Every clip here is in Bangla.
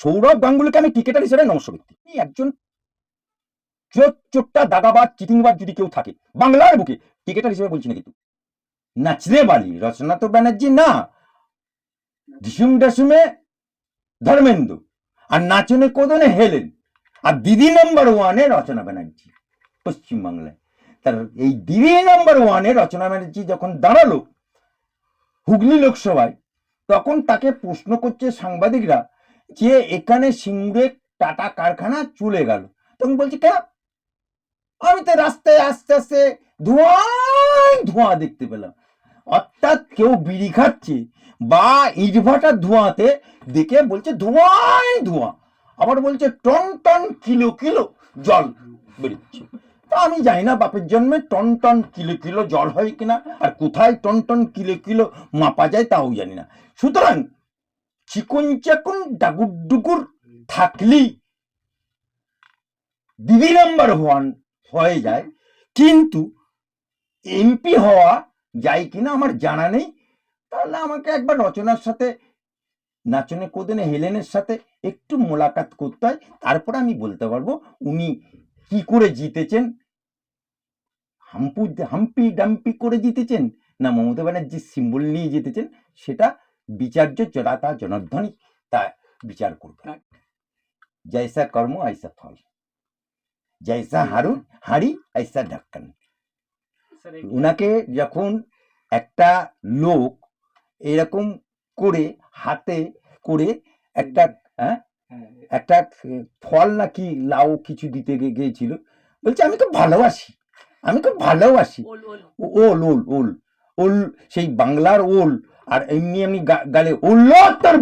সৌরভ গাঙ্গুলিকে আমি ক্রিকেটার হিসেবে নমস্য ব্যক্তি। একজন চোট্টা দাগাবাজ চিটিংবাজ যদি কেউ থাকে বাংলার বুকে, ক্রিকেটার হিসেবে বলছি না কিন্তু, নাচরে বালি রচনা তো ব্যানার্জি না, ঢিসুম ডাসুমে ধর্মেন্দ্র, আর নাচনে কোদনে হেলেন, আর দিদি নাম্বার ওয়ানে রচনা ব্যানার্জি পশ্চিমবাংলায়। তার এই দিদি নাম্বার ওয়ানে রচনা ব্যানার্জি যখন দাঁড়ালো হুগলি লোকসভায়, তখন তাকে প্রশ্ন করছে সাংবাদিকরা যে এখানে সিঙ্গুরে টাটা কারখানা চলে গেল। তখন বলছে কেন, আমি তো রাস্তায় আস্তে আস্তে ধোঁয়া দেখতে পেলাম। অর্থাৎ কেউ বিড়ি খাচ্ছে বা ইটভাটার ধোঁয়াতে দেখে বলছে ধোঁয়া, আবার বলছে টন টন কিলো কিলো জল বেরোচ্ছে। তা আমি জানি না বাপের জন্মে টন টন কিলো কিলো জল হয় কিনা, আর কোথায় টন টন কিলো কিলো মাপা যায় তাও জানি না। সুতরাং চিকন চাকুন ডাগুর ডুগুর থাকলেই দিদি নাম্বার ওয়ান হয়ে যায়, কিন্তু এমপি হওয়া যায় কিনা আমার জানা নেই। তাহলে আমাকে একবার রচনার সাথে, নাচনে কোদনে হেলেনের সাথে একটু মোলাকাত করতে হয়, তারপরে আমি বলতে পারবো উনি কি করে জিতেছেন, হাম্পি ডাম্পি করে জিতেছেন না মমতা ব্যানার্জির সিম্বল নিয়ে জিতেছেন, সেটা বিচার্য জনতা জনার্দনই তা বিচার করবে। জৈসা কর্ম আইসা ফল, জৈসা হাড়ি আইসা ঢাক্কান। উনাকে যখন একটা লোক এরকম করে হাতে করে একটা ফল নাকি লাউ কিছু দিতে গিয়েছিল, বলছে আমি খুব ভালোবাসি, ওল ওল ওল ওল, সেই বাংলার ওল, আর এমনি এমনি গালে ওল্ল তোর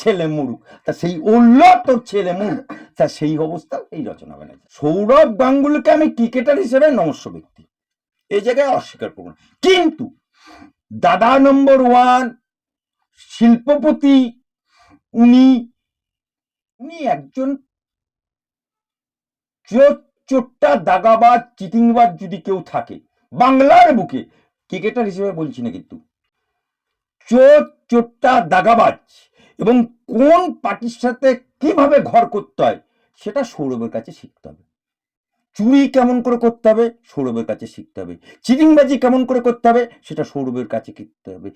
ছেলে মুরুক, তা সেই ওল্ল তোর ছেলে মুরুক, তা সেই অবস্থা এই রচনা ব্যানার্জি। সৌরভ গাঙ্গুলিকে আমি ক্রিকেটার হিসেবে নমস্য ব্যক্তি, এই জায়গায় অস্বীকার করব না, কিন্তু দাদা নম্বর ওয়ান শিল্পপতি, উনি একজন চোট্টা দাগাবাজ চিটিংবাজ যদি কেউ থাকে বাংলার বুকে, ক্রিকেটার হিসেবে বলছি না কিন্তু, চোট্টা দাগাবাজ, এবং কোন পার্টির সাথে কিভাবে ঘর করতে হয় সেটা সৌরভের কাছে শিখতে হবে। চুরি কেমন করে করতে হবে সৌরভের কাছে শিখতে হবে, চিটিংবাজি কেমন করে করতে হবে সেটা সৌরভের কাছে শিখতে হবে,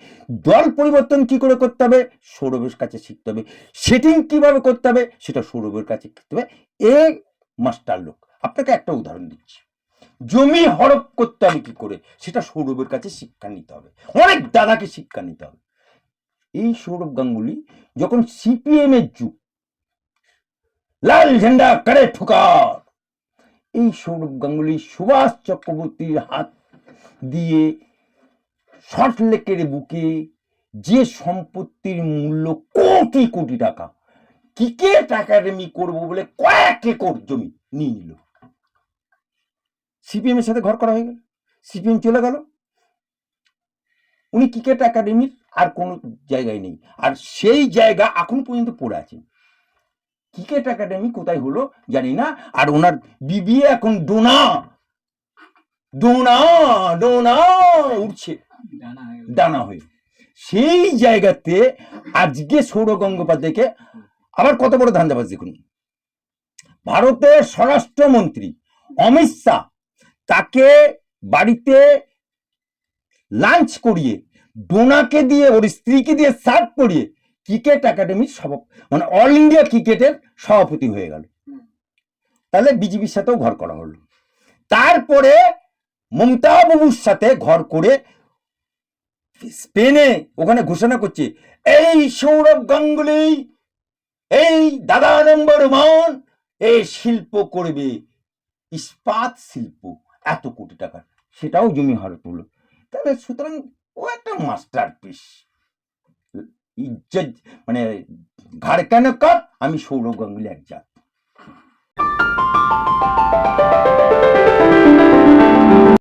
দল পরিবর্তন কি করে করতে হবে সৌরভের কাছে শিখতে হবে, সেটিং কিভাবে করতে হবে সেটা সৌরভের কাছে শিখতে হবে। এ মাস্টার লোক। আপনাকে একটা উদাহরণ দিচ্ছি, জমি হড়প করতে হবে কি করে সেটা সৌরভের কাছে শিক্ষা নিতে হবে, অনেক দাদাকে শিক্ষা নিতে হবে। এই সৌরভ গাঙ্গুলি যখন সিপিএম এর যুগ, লাল ঝান্ডা করে ঠুকার, এই সৌরভ গাঙ্গুলি সুভাষ চক্রবর্তীর হাত দিয়ে সল্টলেকের বুকে যে সম্পত্তির মূল্য কোটি কোটি টাকা, ক্রিকেট একাডেমি করবো বলে কয়েক একর জমি নিয়ে নিল, সিপিএম এর সাথে ঘর করা হয়ে গেল, সিপিএম চলে গেল, উনি ক্রিকেট একাডেমির আর কোনো জায়গায় নেই, আর সেই জায়গা এখন পর্যন্ত পড়ে আছে। ক্রিকেট একাডেমি কোথায় হলো জানি না, আর ওনার বিবিএ এখন ডোনা ডোনা ডোনা উঠছে ডানা হয়ে। সেই জায়গাতে আজকে সৌরভ গঙ্গোপাধ্যায়কে আবার কত বড় ধান্দাবাজ দেখুন, ভারতের স্বরাষ্ট্রমন্ত্রী অমিত শাহ তাকে বাড়িতে লাঞ্চ করিয়ে, ডোনাকে দিয়ে ওর স্ত্রীকে দিয়ে সার্ভ করিয়ে ক্রিকেট একাডেমির মানে অল ইন্ডিয়া ক্রিকেটের সভাপতি হয়ে গেল। তাহলে বিজেপির সাথেও ঘর করা হলো। তারপরে মমতা বাবুর সাথে ঘর করে স্পেনে ওখানে ঘোষণা করছে এই সৌরভ গাঙ্গুলি, এই দাদা নম্বর ওয়ান, এই শিল্প করবে, ইস্পাত শিল্প, এত কোটি টাকা, সেটাও জমি হারত হলো। তাহলে সুতরাং ও একটা মাস্টার পিস, মানে ঘাড় কেন কাপ, আমি সৌরভ গাঙ্গুলি এক জাত।